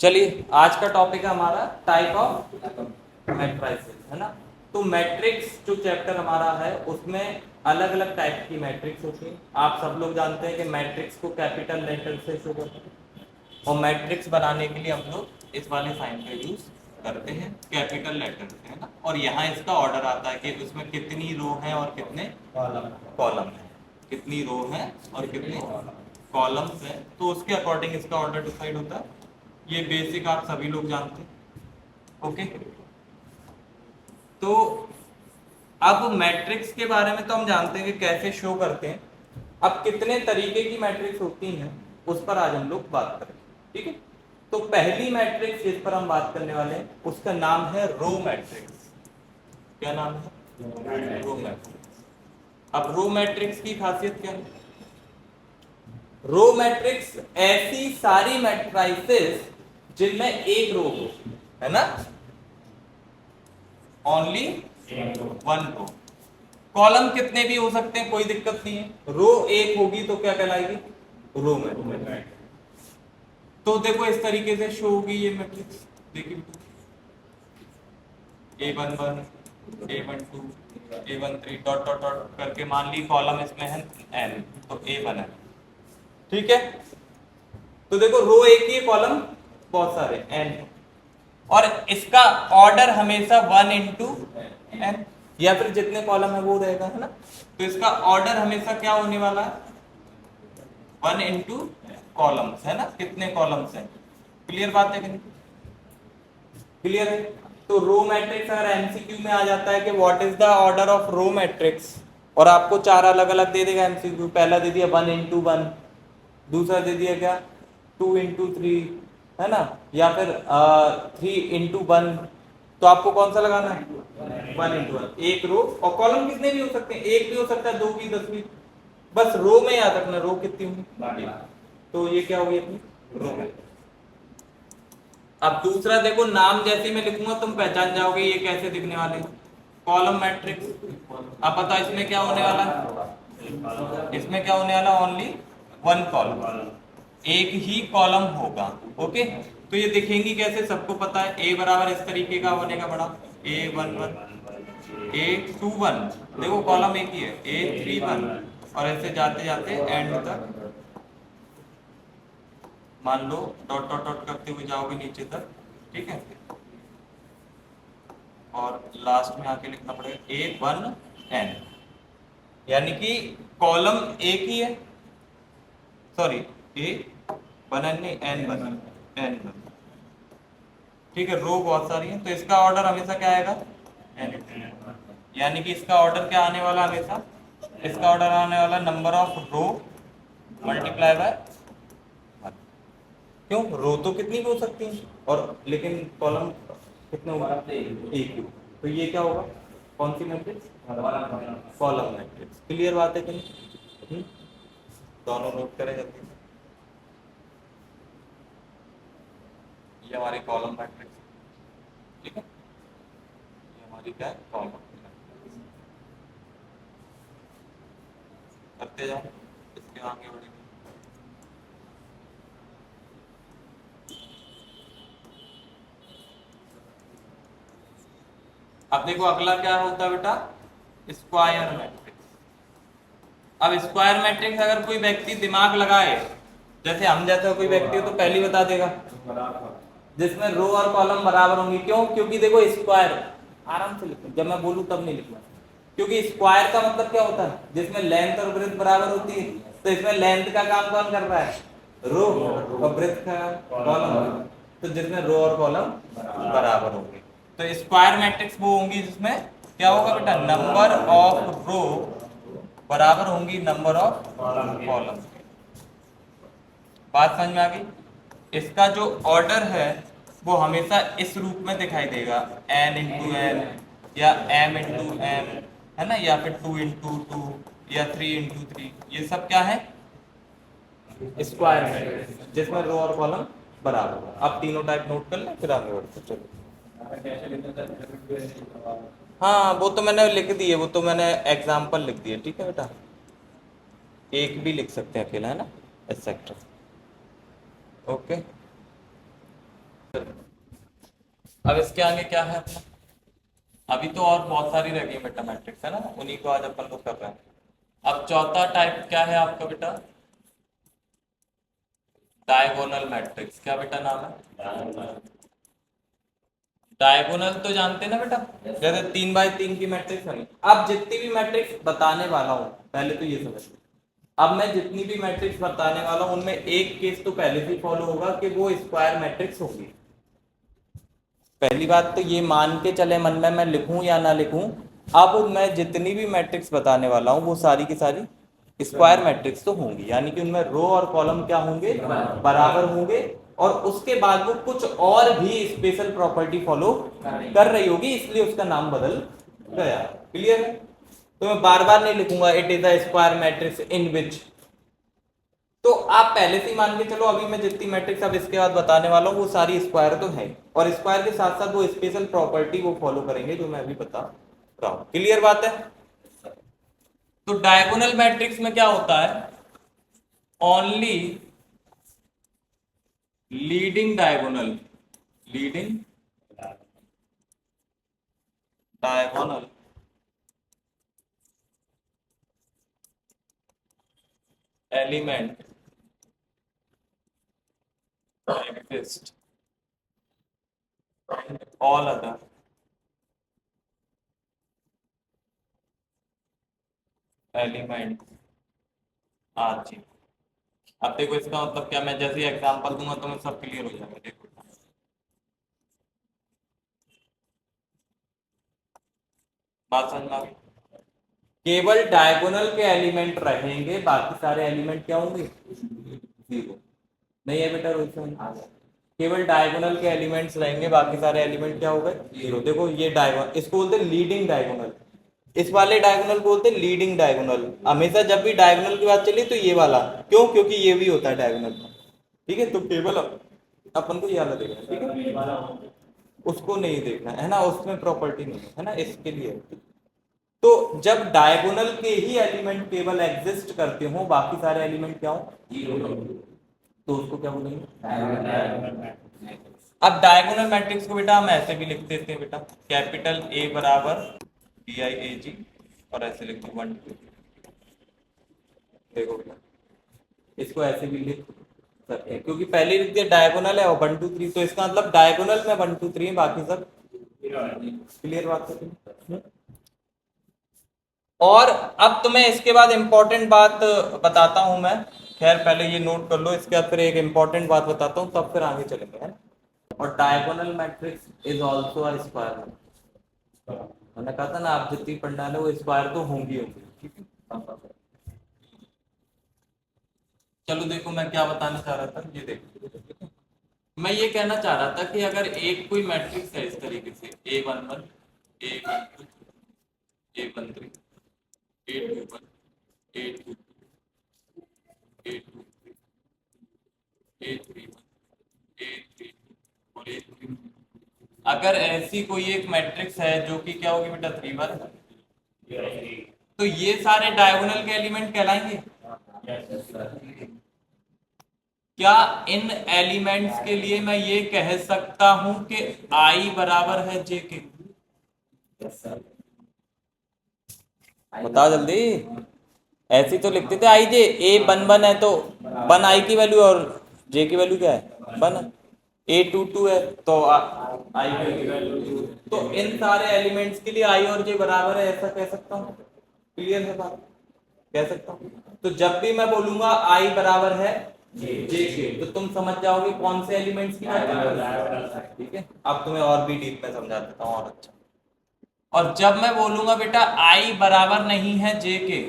चलिए आज का टॉपिक है हमारा टाइप ऑफ मैट्रिसेस, है ना। तो मैट्रिक्स जो चैप्टर हमारा है उसमें अलग अलग टाइप की मैट्रिक्स होती हैं। आप सब लोग जानते हैं कि मैट्रिक्स को कैपिटल लेटर से शुरू करते हैं और मैट्रिक्स बनाने के लिए हम लोग इस वाले साइन का यूज करते हैं, कैपिटल लेटर से, है ना। और यहाँ इसका ऑर्डर आता है कि उसमें कितनी रो है और कितने कॉलम है, कितनी रो है और कितने कॉलम्स है, तो उसके अकॉर्डिंग इसका ऑर्डर डिसाइड होता है। ये बेसिक आप सभी लोग जानते हैं। ओके, तो अब मैट्रिक्स के बारे में तो हम जानते हैं कि कैसे शो करते हैं। अब कितने तरीके की मैट्रिक्स होती हैं उस पर आज हम लोग बात करेंगे, ठीक है। तो पहली मैट्रिक्स जिस पर हम बात करने वाले हैं उसका नाम है रो मैट्रिक्स। क्या नाम है? Row matrix. अब रो मैट्रिक्स की खासियत क्या है? रो मैट्रिक्स ऐसी सारी मैट्रिसेस जिनमें एक रो हो, है ना, ओनली वन रो। कॉलम कितने भी हो सकते हैं, कोई दिक्कत नहीं है। रो एक होगी तो क्या कहलाएगी? Row matrix. तो देखो इस तरीके से शो होगी ये मैट्रिक्स। देखिए A11, A12, A13 dot dot dot करके मान ली कॉलम इसमें है n, तो A1 है, ठीक है। तो देखो रो एक ही, कॉलम बहुत सारे n, और इसका ऑर्डर हमेशा 1 इंटू n, या फिर जितने कॉलम है वो रहेगा, है ना। तो इसका ऑर्डर हमेशा क्या होने वाला है? 1 इंटू कॉलम्स, है ना। कितने कॉलम्स हैं? क्लियर बात है कि नहीं? क्लियर है। तो रो मैट्रिक्स अगर एमसीक्यू में आ जाता है कि what is the order of row matrix, और आपको चार अलग अलग दे देगा एमसीक्यू। पहला दे दिया 1 इंटू 1, दूसरा दे दिया क्या 2 इंटू 3, है ना, या फिर 3 इंटू 1, तो आपको कौन सा लगाना है? 1 इंटू 1। एक रो, और कॉलम कितने भी हो सकते हैं, एक भी हो सकता है, 2 भी, 10 भी, बस रो में याद रखना रो कितनी होगी। तो ये क्या होगी अपनी रो में। अब दूसरा देखो, नाम जैसे मैं लिखूंगा तुम पहचान जाओगे ये कैसे दिखने वाले, कॉलम मैट्रिक्स। अब पता इसमें क्या होने वाला है? इसमें क्या होने वाला? ओनली वन कॉलम, एक ही कॉलम होगा। ओके, तो ये दिखेंगी कैसे सबको पता है। ए बराबर इस तरीके का बनेगा बड़ा, A11, A21, देखो कॉलम एक ही है, A31, और ऐसे जाते जाते एंड तक मान लो डॉट डॉट डॉट करते हुए जाओगे नीचे तक, ठीक है। और लास्ट में आके लिखना पड़ेगा A1N, यानी कि कॉलम एक ही है, सॉरी A1N नहीं, N1, ठीक है। रो बहुत सारी है तो इसका ऑर्डर हमेशा क्या आएगा? N, यानी कि इसका ऑर्डर क्या आने वाला हमेशा? इसका ऑर्डर आने वाला number of row multiply by. क्यों? रो तो कितनी भी हो सकती है, और लेकिन कॉलम कितने होगा? एक ही। तो ये क्या होगा? कौन सी मैट्रिक्स? Column matrix. क्लियर बात है कि नहीं? दोनों नोट करें जल्दी से। ये हमारी कॉलम मैट्रिक्स, ठीक है। ये हमारी क्या है? Column matrix. करते जाओ, इसके आगे बढ़ेंगे। अब देखो अगला क्या होता है बेटा? Square matrix. अब स्क्वायर मैट्रिक्स अगर कोई व्यक्ति दिमाग लगाए, जैसे हम जैसा कोई व्यक्ति हो तो पहले ही बता देगा, जिसमें रो और कॉलम बराबर होंगी। क्यों? क्योंकि देखो स्क्वायर, आराम से लिखो, जब मैं बोलूं तब नहीं लिखना, क्योंकि स्क्वायर का मतलब क्या होता है? जिसमें लेंथ और ब्रेथ बराबर होती है। तो इसमें लेंथ का काम कौन कर रहा है? रो, और ब्रेथ का कॉलम। तो जिसमें रो और कॉलम बराबर होंगे तो स्क्वायर मैट्रिक्स वो होंगी जिसमें क्या होगा बेटा? नंबर ऑफ रो बराबर होंगी नंबर ऑफ कॉलम। बात समझ में आ गई? इसका जो ऑर्डर है वो हमेशा इस रूप में दिखाई देगा, n इंटू n, या m इंटू m, है ना, या फिर 2 इंटू 2, या 3 इंटू 3। ये सब क्या है? स्क्वायर मैट्रिक्स, जिसमें रो और कॉलम बराबर है। अब तीनों टाइप नोट कर लें फिर आगे बढ़ते चलो। हाँ वो तो मैंने लिख दिए, वो तो मैंने एग्जाम्पल लिख दिए, ठीक है बेटा। एक भी लिख सकते हैं अकेला, है ना, एक्सेट्रा। ओके, अब इसके आगे क्या है अपना, अभी तो और बहुत सारी रह गई बेटा मैट्रिक्स है ना, उन्हीं को आज अपन लोग कर रहे हैं। अब चौथा टाइप क्या है आपका बेटा, डायगोनल मैट्रिक्स। क्या बेटा नाम है, डायगोनल तो जानते हैं ना बेटा, जैसे 3x3 की मैट्रिक्स बनी। अब जितनी भी मैट्रिक्स बताने वाला हूं पहले तो ये समझ, अब मैं जितनी भी मैट्रिक्स बताने वाला हूं उनमें एक केस तो पहले से फॉलो होगा कि वो स्क्वायर मैट्रिक्स होगी। पहली बात तो ये मान के चले मन में, मैं लिखूं या ना लिखूं, अब मैं जितनी भी मैट्रिक्स बताने वाला हूं वो सारी की सारी स्क्वायर मैट्रिक्स तो होंगी, यानी कि उनमें रो और कॉलम क्या होंगे, बराबर होंगे। और उसके बाद वो कुछ और भी स्पेशल प्रॉपर्टी फॉलो कर रही होगी, इसलिए उसका नाम बदल गया। क्लियर है, तो मैं बार बार नहीं लिखूंगा it is a square matrix in which. तो आप पहले से ही मान के चलो अभी मैं जितनी मैट्रिक्स अब इसके बाद बताने वाला हूँ वो सारी स्क्वायर तो है, और स्क्वायर के साथ साथ वो स्पेशल प्रॉपर्टी वो फॉलो करेंगे जो मैं अभी बता रहा हूं। क्लियर बात है। तो डायगोनल मैट्रिक्स में क्या होता है, only leading diagonal, leading diagonal element exist and all other elements are zero। अब देखो इसका मतलब क्या, मैं जैसे एग्जांपल दूंगा तो मैं सब क्लियर हो जाएगा। देखो बात समझ में आ गई, केवल डायगोनल के एलिमेंट रहेंगे, बाकी सारे एलिमेंट क्या होंगे, जीरो। नहीं है बेटा रोहित सर, केवल डायगोनल के एलिमेंट्स रहेंगे, बाकी सारे एलिमेंट क्या हो गए, जीरो। देखो ये डायगोनल, इसको बोलते हैं लीडिंग डायगोनल, इस वाले डायगोनल को बोलते हैं लीडिंग डायगोनल। हमेशा जब भी डायगोनल की बात चली तो ये वाला, क्यों, क्योंकि ये भी होता है डायगोनल। ठीक है, तो केवल अपन को ये वाला देखना, ठीक है, उसको नहीं देखना है ना, उसमें प्रॉपर्टी नहीं है ना, इसके लिए। तो जब डायगोनल के ही एलिमेंट केवल एग्जिस्ट करते हो, बाकी सारे एलिमेंट क्या हो, तो उसको क्या बोलेंगे। अब डायगोनल मैट्रिक्स को बेटा हम ऐसे भी लिख देते हैं बेटा, कैपिटल ए बराबर DIAG, और ऐसे लिख दो 1 2। देखो बेटा इसको ऐसे भी लिख सकते हैं, क्योंकि पहले लिख दिया डायगोनल है और 1 2 3, तो इसका मतलब डायगोनल में 1 2 3 बाकी सब। क्लियर बात है। और अब तुम्हें इसके बाद इंपॉर्टेंट बात बताता हूं मैं, खैर पहले ये नोट कर लो, इसके बाद फिर एक इंपॉर्टेंट बात बताता हूं, तब फिर आगे चलेंगे है। और diagonal matrix is also a square. मैंने कहा था ना, आप जितनी पंडाल है वो स्क्वायर तो होंगी होंगी, ठीक है। चलो देखो मैं क्या बताना चाह रहा था, ये देखो मैं ये कहना चाह रहा था कि अगर एक कोई मैट्रिक्स है इस तरीके से A11 A12 A13 A21 A22 A23 A31 A32 और A33, अगर ऐसी कोई एक मैट्रिक्स है जो कि क्या होगी बेटा 3 बार, तो ये सारे डायगोनल के एलिमेंट कहलाएंगे। क्या इन एलिमेंट्स के लिए मैं ये कह सकता हूं कि I बराबर है J के, बताओ जल्दी। ऐसी तो लिखते थे आई जे A11 है तो 1 I की वैल्यू और J की वैल्यू क्या है 1, A22 है तो I की वैल्यू, तो इन सारे एलिमेंट्स के लिए I और J बराबर है, ऐसा कह सकता हूँ। क्लियर है बात, कह सकता हूँ। तो जब भी मैं बोलूंगा I बराबर है J के, तो तुम समझ जाओगे कौन से एलिमेंट्स की बात कर रहे हैं। ठीक है, अब तुम्हें और भी डीप में समझा देता हूँ और अच्छा। और जब मैं बोलूंगा बेटा I बराबर नहीं है J के,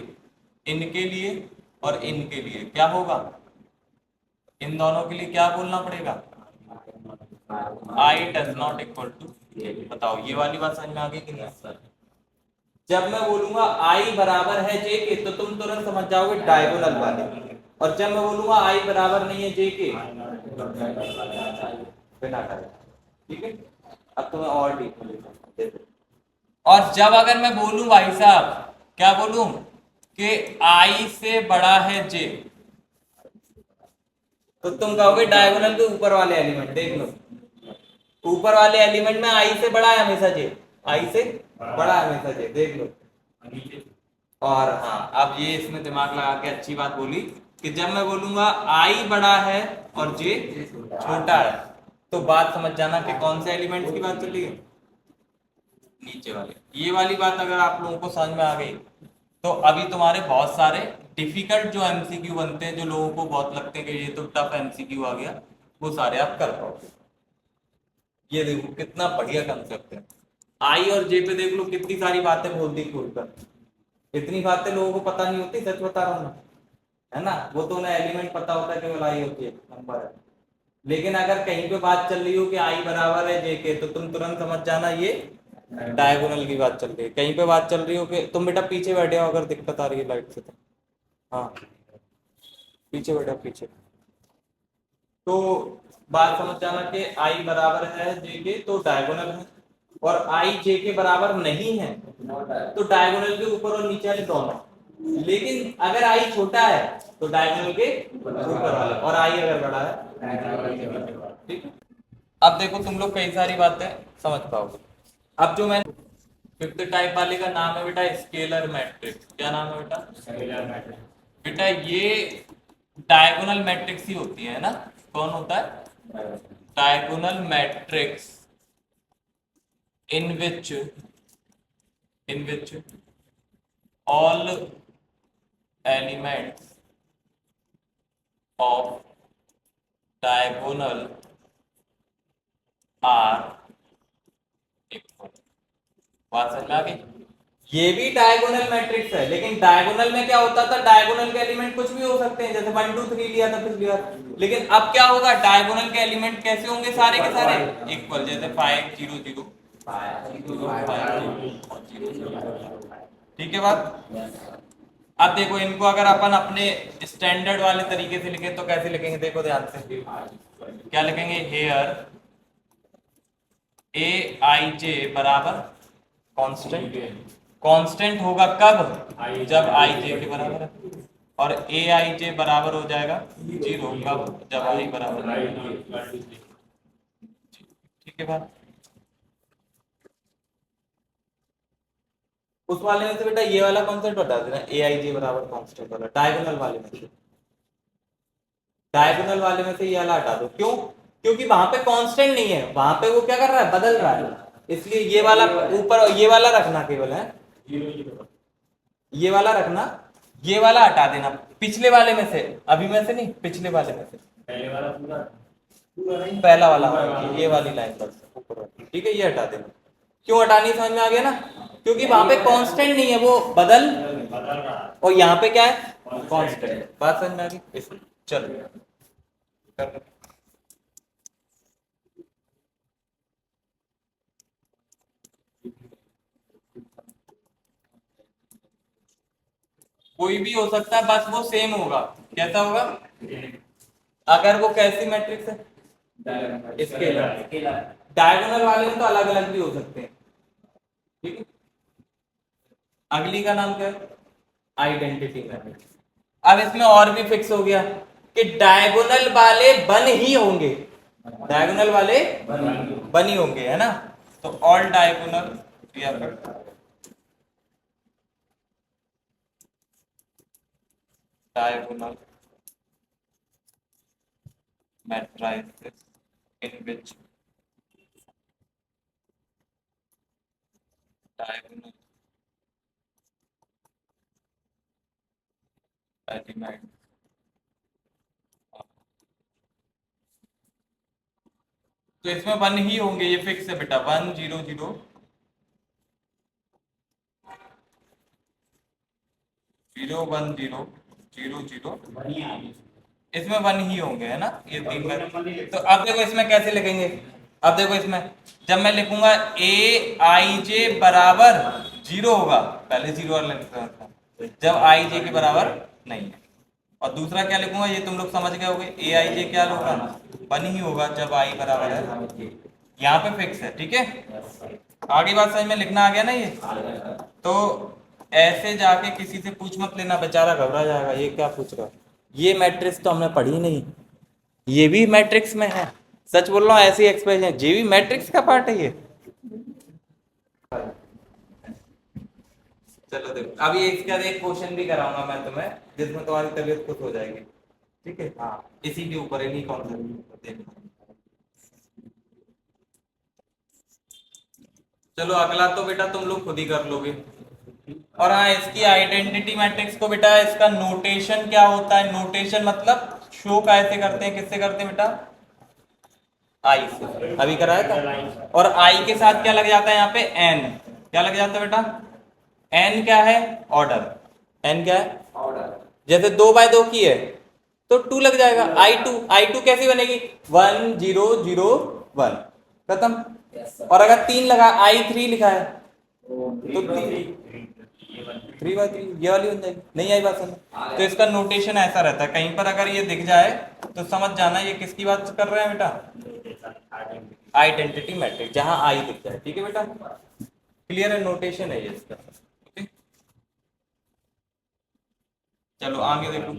इनके लिए और इनके लिए क्या होगा, इन दोनों के लिए क्या बोलना पड़ेगा, I does not equal to. बताओ ये वाली बात समझ में आ गई कि नहीं। जब मैं बोलूंगा I बराबर है J के, तो तुम तुरंत समझ जाओगे डायगोनल वाले, और जब मैं बोलूंगा I बराबर नहीं है J के, बिना डायगोनल। ठीक है, अब तुम्हें और डीप। और जब अगर मैं बोलूं भाई साहब, क्या बोलूं कि I से बड़ा है J, तो तुम कहोगे डायगोनल के ऊपर वाले एलिमेंट देख लो, ऊपर वाले एलिमेंट में आई से बड़ा है हमेशा जे, आई से बड़ा है हमेशा जे, देख लो। और हाँ, अब ये इसमें दिमाग लगा के अच्छी बात बोली कि जब मैं बोलूंगा आई बड़ा है और जे छोटा है, तो बात समझ जाना कि कौन से एलिमेंट्स की बात चल रही है, नीचे वाले। ये वाली बात अगर आप लोगों को समझ में आ गई तो अभी तुम्हारे बहुत सारे डिफिकल्ट जो एमसीक्यू बनते हैं, जो लोगों को बहुत लगते हैं कि ये तो टफ एमसीक्यू आ गया, वो सारे आप कर पाओगे। ये देखो कितना बढ़िया कंसेप्ट है। आई और जे पे देख लो कितनी सारी बातें बोल दी खुलकर। इतनी बातें लोगों को पता नहीं होती, सच बता रहा हूँ मैं, है ना। वो तो उन्हें एलिमेंट पता होता है, केवल आई होती है, नंबर है। लेकिन अगर कहीं पे बात चल रही हो कि आई बराबर है जे के, तो तुम तुरंत समझ जाना ये डायगोनल की बात चल रही है। कहीं पे बात चल रही हो कि तुम बेटा पीछे बैठे हो, अगर दिक्कत आ रही है लाइट से तो हाँ पीछे बैठो पीछे, तो बात समझ जाना कि आई बराबर है जे के तो डायगोनल है, और आई जे के बराबर नहीं है तो डायगोनल के ऊपर और नीचे वाले दोनों। लेकिन अगर आई छोटा है तो डायगोनल के ऊपर वाला, और आई अगर बड़ा है, ठीक है। अब देखो तुम लोग कई सारी बातें समझ पाओगे। अब जो मैं फिफ्थ टाइप वाले का नाम है बेटा स्केलर मैट्रिक्स। क्या नाम है बेटा? Scalar matrix. बेटा ये डायगोनल मैट्रिक्स ही होती है ना। कौन होता है? Diagonal matrix in which all elements of diagonal are equal। बात समझ में आ गई? ये भी डायगोनल मैट्रिक्स है, लेकिन डायगोनल में क्या होता था, डायगोनल के एलिमेंट कुछ भी हो सकते हैं, जैसे 1 2 3 लिया था पिछली बार। लेकिन अब क्या होगा, डायगोनल के एलिमेंट कैसे होंगे, सारे के सारे इक्वल, जैसे 5 0 0 ठीक है बात। अब देखो इनको अगर अपन अपने स्टैंडर्ड वाले तरीके से लिखें तो कैसे लिखेंगे, देखो ध्यान से। क्या लिखेंगे, हेयर ए आई जे बराबर कांस्टेंट। कांस्टेंट होगा कब, जब आई जे के बराबर है, और ए आई जे बराबर हो जाएगा 0 कब, जब आई बराबर है। ठीक है बात। उस वाले में से बेटा ये वाला कॉन्सेप्ट बता देना, ए आई जे बराबर कांस्टेंट वाला, डायगोनल वाले में से। डायगोनल वाले में से ये वाला हटा दो, क्यों? क्योंकि वहां पे कांस्टेंट नहीं है, वहां पे वो क्या कर रहा है, बदल रहा है। इसलिए ये वाला ऊपर, ये वाला रखना केवल है, ये वाला रखना, ये वाला हटा देना पिछले वाले में से, अभी में से नहीं, पिछले वाले में से। पहले वाला पूरा नहीं, पहला वाला ये वाली लाइन पर ऊपर वाली, ठीक है, ये हटा देना। क्यों हटानी, समझ में आ गया ना? क्योंकि वहां पे कांस्टेंट नहीं है, वो बदल रहा है, और यहाँ पे क्या है, कांस्टेंट। बात समझ में आ गई? चलो कोई भी हो सकता है, बस वो सेम होगा। कैसा होगा? अगर वो कैसी मैट्रिक्स है, स्केलर। डायगोनल वाले में तो अलग अलग भी हो सकते हैं, ठीक है। अगली का नाम क्या है, आइडेंटिटी मैट्रिक्स। अब इसमें और भी फिक्स हो गया कि डायगोनल वाले बन ही होंगे, डायगोनल वाले बन ही होंगे, है ना। तो ऑल डायगोनल या फिर diagonal matrices in which diagonal elements तो इसमें 1 ही होंगे, ये फिक्स है बेटा। 1 0 0 0 1 0 0 0, इसमें 1 ही होंगे, है ना, ये 3 में। तो अब देखो इसमें कैसे लिखेंगे, अब देखो इसमें जब मैं लिखूंगा ए आई जे बराबर 0 होगा, पहले 0 और लिखता था, जब आई जे के बराबर नहीं है। और दूसरा क्या लिखूंगा, ये तुम लोग समझ गए होगे, ए आई जे क्या होगा, 1 ही होगा जब आई बराबर है, यहाँ पे फिक्स है, ठीक है। आगे बात समझ में, लिखना आ गया ना ये। तो ऐसे जाके किसी से पूछ मत लेना, बेचारा घबरा जाएगा, ये क्या पूछ रहा है, ये मैट्रिक्स तो हमने पढ़ी नहीं, ये भी मैट्रिक्स में है, सच बोल रहा हूँ, ऐसी एक्सप्रेशन जे भी मैट्रिक्स का पार्ट है ये। चलो देखो, अभी इसके बाद एक क्वेश्चन भी कराऊंगा मैं तुम्हें, जिसमें तुम्हारी तबीयत खुश हो जाएगी। ठीक है, हाँ, इसी के ऊपर, इन्हीं कॉन्सेप्ट देखो। चलो अगला तो बेटा तुम लोग खुद ही कर लोगे। और हाँ, इसकी आइडेंटिटी मैट्रिक्स को बेटा, इसका नोटेशन क्या होता है? नोटेशन मतलब शो कैसे करते हैं, किससे करते हैं बेटा? आई से। अभी कराया था। और आई के साथ क्या लग जाता है यहाँ पे? एन। क्या लग जाता है बेटा? एन क्या है? ऑर्डर। एन क्या है? ऑर्डर। जैसे 2 बाय 2 की है तो 2 लग जाएगा। आई टू कैसी बनेगी? 1 0 0 1, खत्म। और अगर 3 लगा, I3 लिखा है तो 3 बाय 3 ये वाली बन जाएगी। नहीं आई बात समझ? तो इसका नोटेशन ऐसा रहता है, कहीं पर अगर ये दिख जाए तो समझ जाना ये किसकी बात कर रहे हैं बेटा? आइडेंटिटी मैट्रिक्स, जहां आई दिख जाए। ठीक है बेटा, क्लियर है? नोटेशन है ये इसका। ओके, चलो आगे देखो।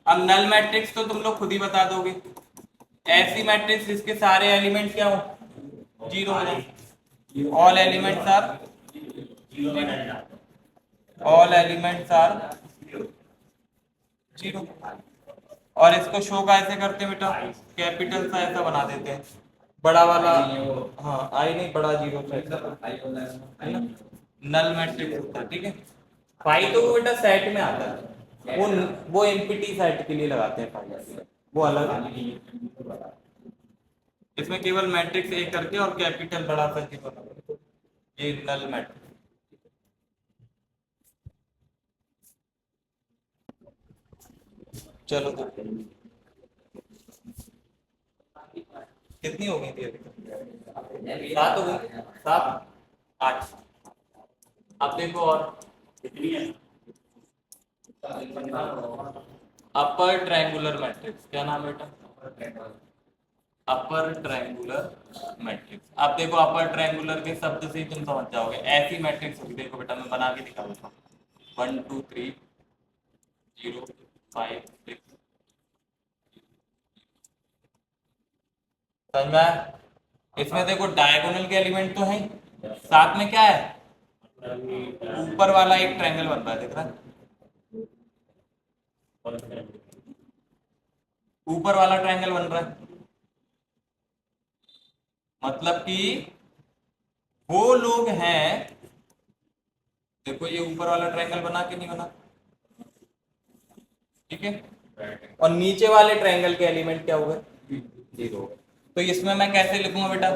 अब नल मैट्रिक्स तो तुम लोग खुद ही बता दोगे। ऐसी मैट्रिक्स जिसके सारे एलिमेंट क्या हो? जीरो हो जाए। All elements are all elements are zero. और इसको शो कैसे करते हैं बेटा? कैपिटल सा ऐसा बना देते हैं, बड़ा वाला। हाँ, आई नहीं, बड़ा जीरो सा है ना, नल मैट्रिक्स होता है। ठीक है, फाई तो वो बेटा सेट में आता है, वो एमपीटी सेट के लिए लगाते हैं फाई, वो अलग है। इसमें केवल मैट्रिक्स ए करके और कैपिटल बड़ा सा जीरो, ये नल मैट्रिक्स। चलो तो कितनी हो गई थी अभी? 7 हो गई, 7 8। अब देखो, और कितनी है? अपर ट्रायंगुलर मैट्रिक्स, क्या नाम है बेटा? Upper triangular matrix. अब देखो, अपर ट्रायंगुलर के शब्द से ही तुम समझ जाओगे। ऐसी मैट्रिक्स होगी, देखो बेटा मैं बना के दिखा देता हूँ। 1 2 3 0 5 6। समझ में आया? इसमें देखो डायगोनल के एलिमेंट तो है, साथ में क्या है? ऊपर वाला एक ट्रायंगल बन रहा है, देख रहा है? ऊपर वाला ट्रायंगल बन रहा है, मतलब कि वो लोग हैं। देखो ये ऊपर वाला ट्रायंगल बना कि नहीं बना? ठीक है, और नीचे वाले ट्रायंगल के एलिमेंट क्या हो गए? जीरो। तो इसमें मैं कैसे लिखूंगा बेटा?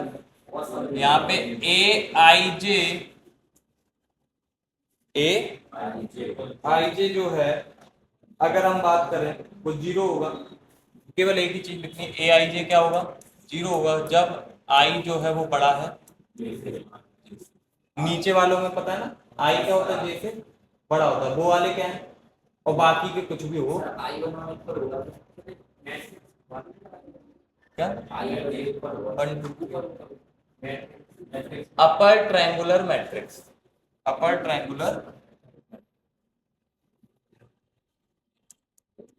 यहाँ पे ए आई जे जो है, अगर हम बात करें वो जीरो होगा। केवल एक ही चीज लिखनी है, ए आई जे क्या होगा? जीरो होगा जब आई जो है वो बड़ा है। नीचे वालों में पता है ना, आई क्या होता है? जे से बड़ा होता है। वो वाले क्या है? और बाकी के कुछ भी हो, क्या? Upper triangular matrix, upper triangular.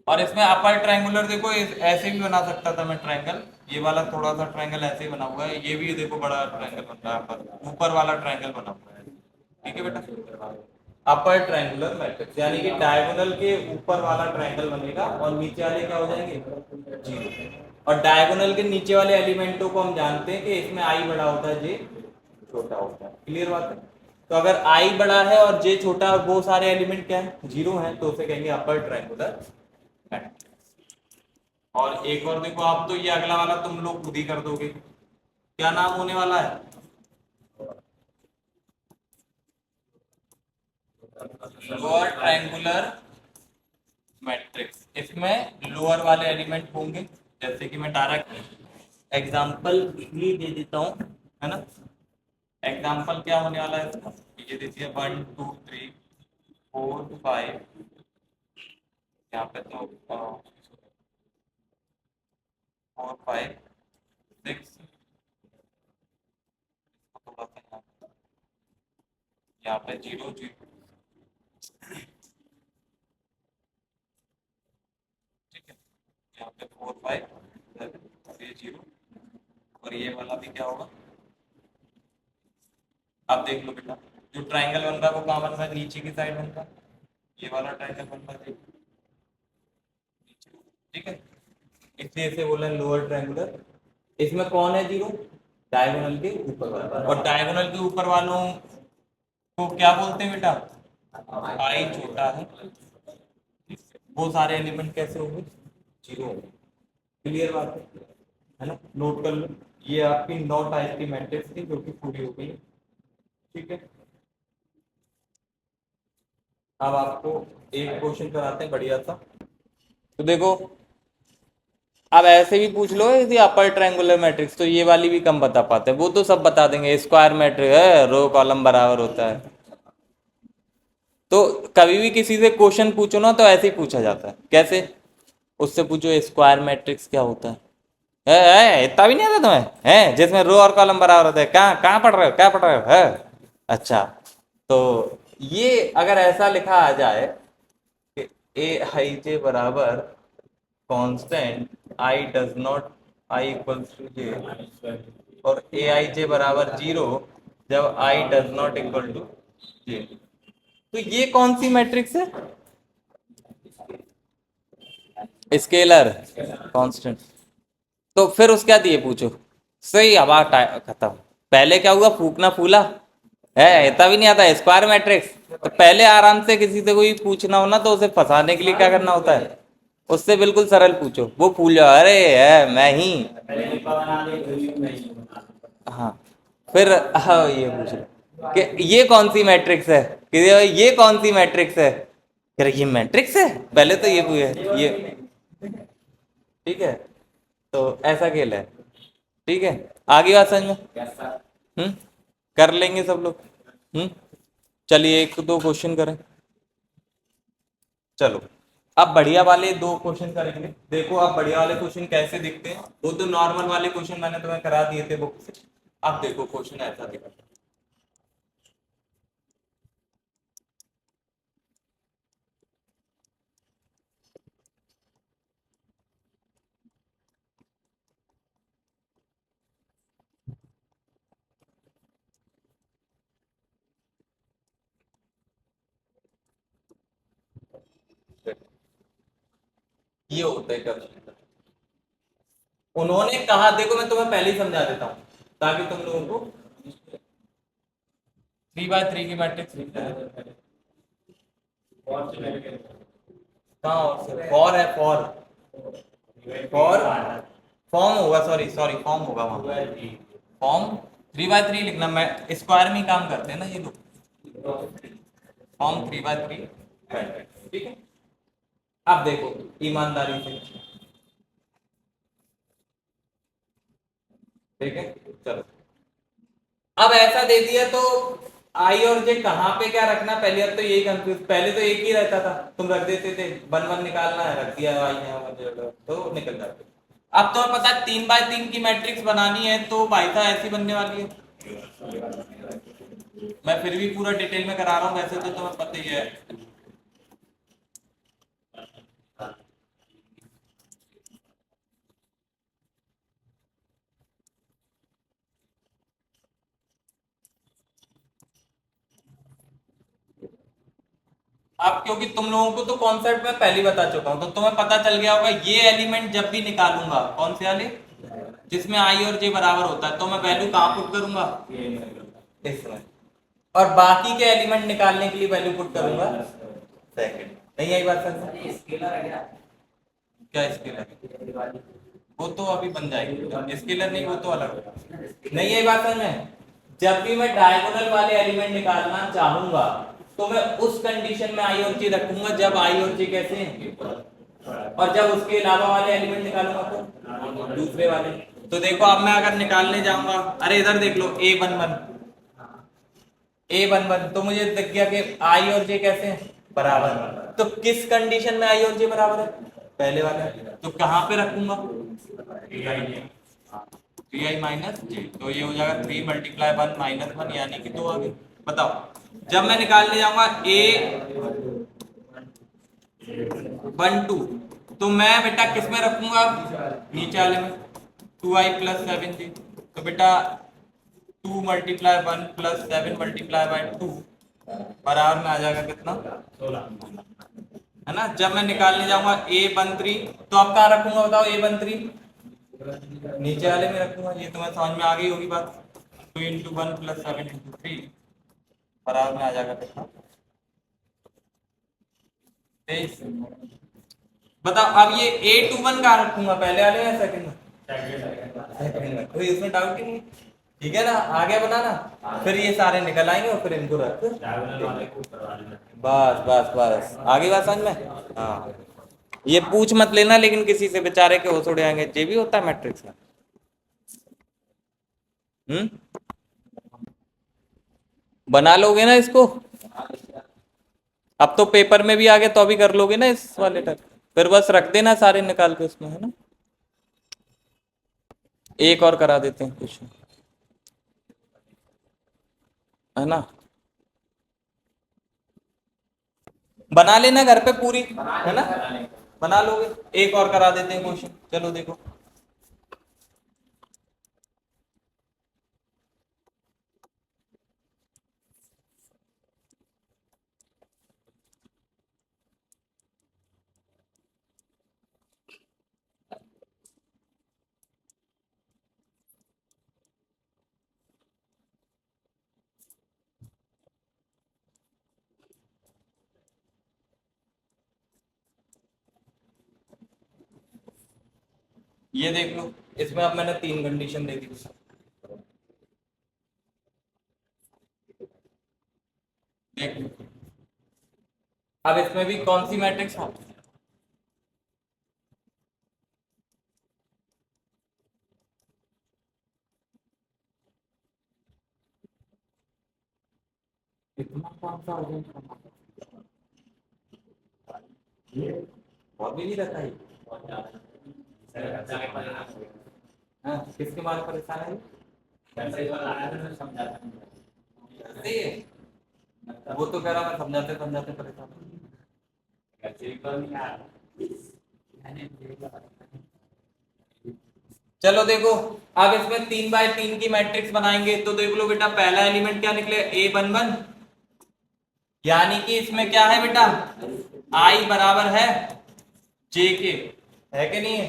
और इसमें अपर ट्रायंगुलर देखो, ऐसे भी बना सकता था मैं ट्रायंगल। ये वाला थोड़ा सा ट्रायंगल ऐसे ही बना हुआ है, ये भी देखो बड़ा ट्रायंगल बन रहा है, ऊपर वाला ट्रायंगल बना हुआ है। ठीक है बेटा, अपर ट्रायंगुलर मैट्रिक्स यानी कि डायगोनल के ऊपर वाला ट्रायंगल बनेगा और नीचे वाले क्या हो जाएंगे? जीरो। और डायगोनल के नीचे वाले एलिमेंटों को हम जानते हैं कि इसमें आई बड़ा होता है, जे छोटा होता है। क्लियर बात है? तो अगर आई बड़ा है और जे छोटा है, वो सारे एलिमेंट क्या है? जीरो हैं, तो उसे कहेंगे अपर ट्रायंगुलर मैट्रिक्स। और एक और देखो, आप तो ये अगला वाला तुम लोग खुद ही कर दोगे। क्या नाम होने वाला है? Lower triangular matrix. इसमें लोअर वाले एलिमेंट होंगे, जैसे कि मैं डायरेक्ट एग्जांपल ही दे देता हूँ, है ना? एग्जांपल क्या होने वाला है इसका? ये देखिए 1 2 3 4 5, यहाँ पे तो 4 5 6, थोड़ा सा यहाँ पे 0 0। ठीक है, यहाँ पे 4 5 7 3 0 क्या होगा। अब देख लो बेटा, जो ट्राइंगल बन रहा है वो कहाँ बन रहा है, नीचे की साइड बन रहा है, ये वाला ट्राइंगल बन रहा है नीचे, ठीक है, इसलिए इसे बोला लोअर ट्रायंगुलर। इसमें कौन है जीरो, डायगोनल के ऊपर वाला, और डायगोनल के ऊपर वालों को क्या बोलते हैं बेटा, आई छोटा है, वो सारे एलिमेंट कैसे होंगे, जीरो होंगे। क्लियर बात है ना, नोट कर लो, ये आपकी 9 टाइप की मैट्रिक्स थी जो कि पूरी हो गई है, ठीक है। अब आपको एक क्वेश्चन कराते हैं बढ़िया सा, तो देखो अब ऐसे भी पूछ लो यदि अपर ट्रायंगुलर मैट्रिक्स, तो ये वाली भी कम बता पाते हैं, वो तो सब बता देंगे, स्क्वायर मैट्रिक्स है, रो कॉलम बराबर होता है। तो कभी भी किसी से क्वेश्चन पूछो ना तो ऐसे ही पूछा जाता है, कैसे, उससे पूछो स्क्वायर मैट्रिक्स क्या होता है, इतना भी नहीं आता तुम्हें है, जिसमें रो और कॉलम बराबर होता है, कहाँ कहाँ पढ़ रहे हो, क्या पढ़ रहे हो है। अच्छा, तो ये अगर ऐसा लिखा आ जाए कि ए आई जे बराबर constant I does not, I equals to J, और ए आई जे बराबर जीरो जब I does not equal to J, तो ये कौन सी मैट्रिक्स है, स्केलर कांस्टेंट। तो फिर उसके बाद ये पूछो, सही, अब खत्म। पहले क्या हुआ, फूकना फूला है, इतना भी नहीं आता स्क्वायर मैट्रिक्स, तो पहले आराम से किसी से कोई पूछना हो ना तो उसे फंसाने के लिए क्या करना होता है, उससे बिल्कुल सरल पूछो, वो फूल जाओ, अरे है मैं ही, हाँ, फिर हाँ ये पूछ लो कि ये कौन सी मैट्रिक्स है, कि ये कौन सी मैट्रिक्स है, अरे ये मैट्रिक्स है, पहले तो ये पूछे ये, ठीक है, तो ऐसा खेल है, ठीक है, आगे बात समझ में, हम्म, कर लेंगे सब लोग, चलिए एक दो क्वेश्चन करें, चलो अब बढ़िया वाले दो क्वेश्चन करेंगे, देखो अब बढ़िया वाले क्वेश्चन कैसे दिखते हैं, वो तो नॉर्मल वाले क्वेश्चन मैंने तुम्हें करा दिए थे बुक से, अब देखो क्वेश्चन ऐसा दिखा, ये होता है क्वेश्चन, उन्होंने कहा, देखो मैं तुम्हें पहले ही समझा देता हूँ ताकि तुम लोगों को, 3 by 3 की मैट्रिक्स लिखना है, कहाँ और से फॉर है, फॉर फॉर फॉर्म होगा, सॉरी सॉरी फॉर्म होगा वहाँ, फॉर्म 3 by 3 लिखना, मैं स्क्वायर में ही काम करते हैं ना ये लोग, फॉर्म 3 by 3, ठीक है। अब देखो ईमानदारी से, ठीक है, चलो अब ऐसा दे दिया तो आई और जे कहाँ पे क्या रखना, पहले अब तो यही कंफ्यूज, पहले तो एक ही रहता था, तुम रख देते थे, वन वन निकालना है, रख दिया आई है तो निकल जाते। अब तो पता है 3 by 3 की मैट्रिक्स बनानी है तो भाई साहब ऐसी बनने वाली है, मैं फिर भी पूरा डिटेल में करा रहा हूँ, वैसे तो तुम्हें पता ही है। अब क्योंकि तुम लोगों को तो कॉन्सेप्ट में पहले ही बता चुका हूं, तो तुम्हें पता चल गया होगा, ये एलिमेंट जब भी निकालूंगा, कौन से वाले, जिसमें आई और जे बराबर होता है, तो मैं वैल्यू कहाँ पुट करूंगा, इसमें, और बाकी के एलिमेंट निकालने के लिए वैल्यू पुट करूंगा सेकंड, नहीं आई बात समझ, क्या स्केलर, वो तो अभी बन जाएगी, स्केलर नहीं वो तो अलग, नहीं आई बात समझ में, जब भी मैं डायगोनल वाले एलिमेंट निकालना चाहूंगा तो मैं उस कंडीशन में आई और जे रखूंगा जब आई और जे कैसे हैं, और जब उसके अलावा वाले एलिमेंट निकालूंगा तो दूसरे वाले। तो देखो अब मैं अगर निकालने जाऊंगा, अरे इधर देख लो A11 तो मुझे दिख गया कि आई और जे कैसे हैं बराबर, तो किस कंडीशन में आई और जे बराबर है, पहले वाला, तो कहां पे रखूंगा, 3i माइनस जे, तो ये हो जाएगा 3 × 1 - 1 यानी कि 2 आ गए। बताओ जब मैं निकालने जाऊंगा A12 तो मैं बेटा किस में रखूंगा, नीचे वाले में 2i + 7j, तो बेटा 2 मल्टीप्लाई 1 प्लस 7 मल्टीप्लाई बाई 2 बराबर में आ जाएगा कितना 16, है ना। जब मैं निकालने जाऊंगा A13 तो आप कहाँ रखूंगा बताओ A13 नीचे वाले में रखूंगा। ये तुम्हें समझ में आ गई होगी बात। 2 इंटू 1 प्लस 7 इंटू 3 बराबर में आ जाएगा कितना 23। बताओ अब ये A21 कहाँ रखूंगा पहले वाले या सेकंड में? सेकंड में। कोई इसमें डाउट ही नहीं, ठीक है ना। आगे बनाना फिर ये सारे निकल आएंगे और फिर इनको रख बस बस बस आगे बात समझ में। हाँ ये पूछ मत लेना लेकिन किसी से बेचारे के होश उड़ जाएंगे, ये भी होता है मैट्रिक्स में। बना लोगे ना इसको, अब तो पेपर में भी आ गया तो अभी कर लोगे ना इस वाले तक, फिर बस रख देना सारे निकाल के उसमें, है ना। एक और करा देते हैं क्वेश्चन, है ना। बना लेना घर पे पूरी, है ना, बना लोगे। एक और करा देते हैं क्वेश्चन, चलो देखो। ये देख लो, इसमें अब मैंने 3 कंडीशन दे दी। देख लो अब इसमें भी कौन सी मैट्रिक्स है? इतना कौन सा बहुत भी नहीं रहता है। हाँ, किसके बारे में परेशान है? वो तो कह रहा मैं समझाते समझाते परेशान। चलो देखो अब इसमें 3 बाय 3 की मैट्रिक्स बनाएंगे तो देख लो बेटा पहला एलिमेंट क्या निकले A11, यानी कि इसमें क्या है बेटा I बराबर है J के, है कि नहीं है।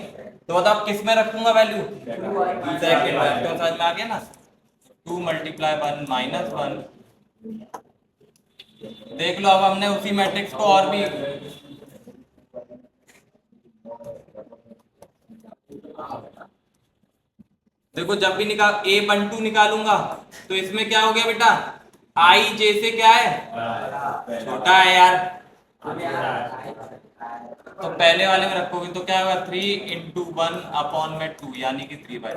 तो बताओ किस में रखूंगा वैल्यू, सेकंड में। तो समझ में आ गया ना, 2 मल्टीप्लाई 1 माइनस 1। देख लो अब हमने उसी मैट्रिक्स को और भी देखो, जब भी निकाल A12 निकालूंगा तो इसमें क्या हो गया बेटा I J से क्या है छोटा है यार, तो पहले वाले में रखोगे तो क्या होगा 3 इंटू 1 अपॉन में 2 यानी कि 3/4।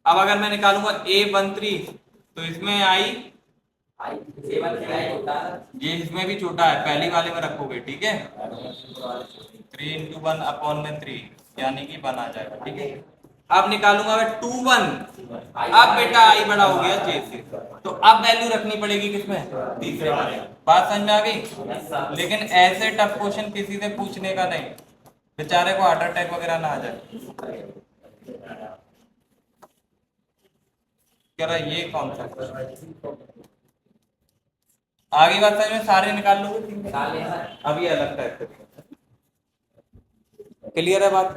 अब अगर मैं निकालूंगा A13 तो इसमें ये इसमें भी छोटा है, पहली वाले में रखोगे, ठीक है। 3 इंटू 1 अपॉन में 3 यानी कि 1 आ जाएगा, ठीक है। अब निकालूंगा मैं 2 1, अब बेटा I बड़ा हो गया J से, तो अब वैल्यू रखनी पड़ेगी किसमें, तीसरे वाले। बात समझ में आ गई। लेकिन ऐसे टफ क्वेश्चन किसी से पूछने का नहीं, बेचारे को हार्ट अटैक वगैरह ना आ जाए। कह रहा ये कौन सा आगे बात समझ में, सारे निकाल लोगे अभी अलग टाइप का। क्लियर है बात।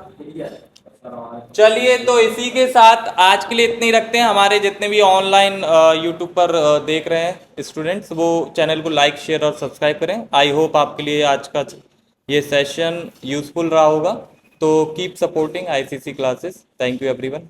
चलिए तो इसी के साथ आज के लिए इतने ही रखते हैं। हमारे जितने भी ऑनलाइन यूट्यूब पर देख रहे हैं स्टूडेंट्स, वो चैनल को लाइक शेयर और सब्सक्राइब करें। आई होप आपके लिए आज का ये सेशन यूजफुल रहा होगा। तो keep supporting ICC classes. Thank you everyone.